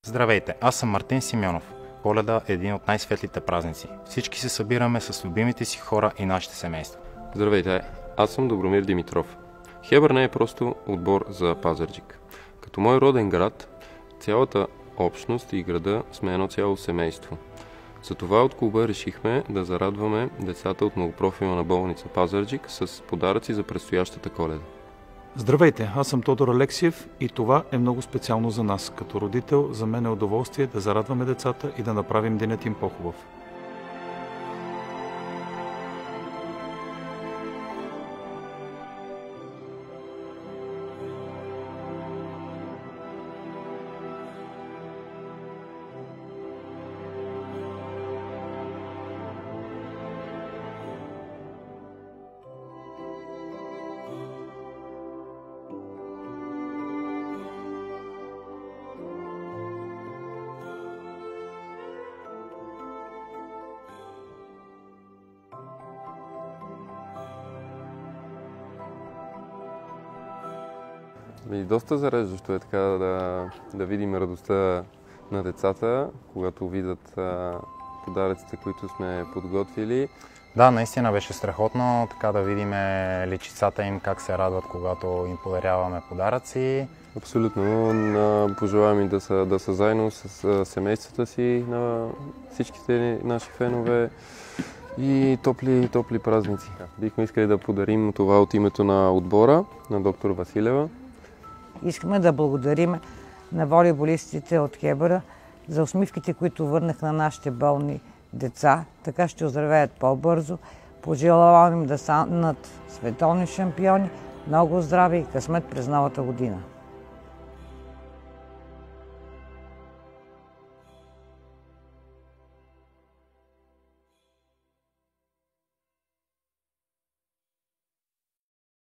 Здравейте, аз съм Мартин Симеонов. Коледа е един от най-светлите празници. Всички се събираме с любимите си хора и нашите семейства. Здравейте, аз съм Добромир Димитров. Хебър не е просто отбор за Пазарджик. Като мой роден град, цялата общност и града сме едно цяло семейство. Затова от клуба решихме да зарадваме децата от многопрофилна болница Пазарджик с подаръци за предстоящата Коледа. Здравейте, аз съм Тодор Алексиев и това е много специално за нас. Като родител, за мен е удоволствие да зарадваме децата и да направим денят им по-хубав. И доста зареждащо е така да видим радостта на децата, когато видят подаръците, които сме подготвили. Да, наистина беше страхотно така да видим личицата им как се радват, когато им подаряваме подаръци. Абсолютно. Пожелавам и да са заедно с семействата си, на всичките наши фенове и топли празници. Бихме искали да подарим това от името на отбора, на доктор Василева. Искаме да благодарим на волейболистите от Хебъра за усмивките, които върнаха на нашите болни деца. Така ще оздравеят по-бързо. Пожелавам им да станат световни шампиони, много здраве и късмет през новата година.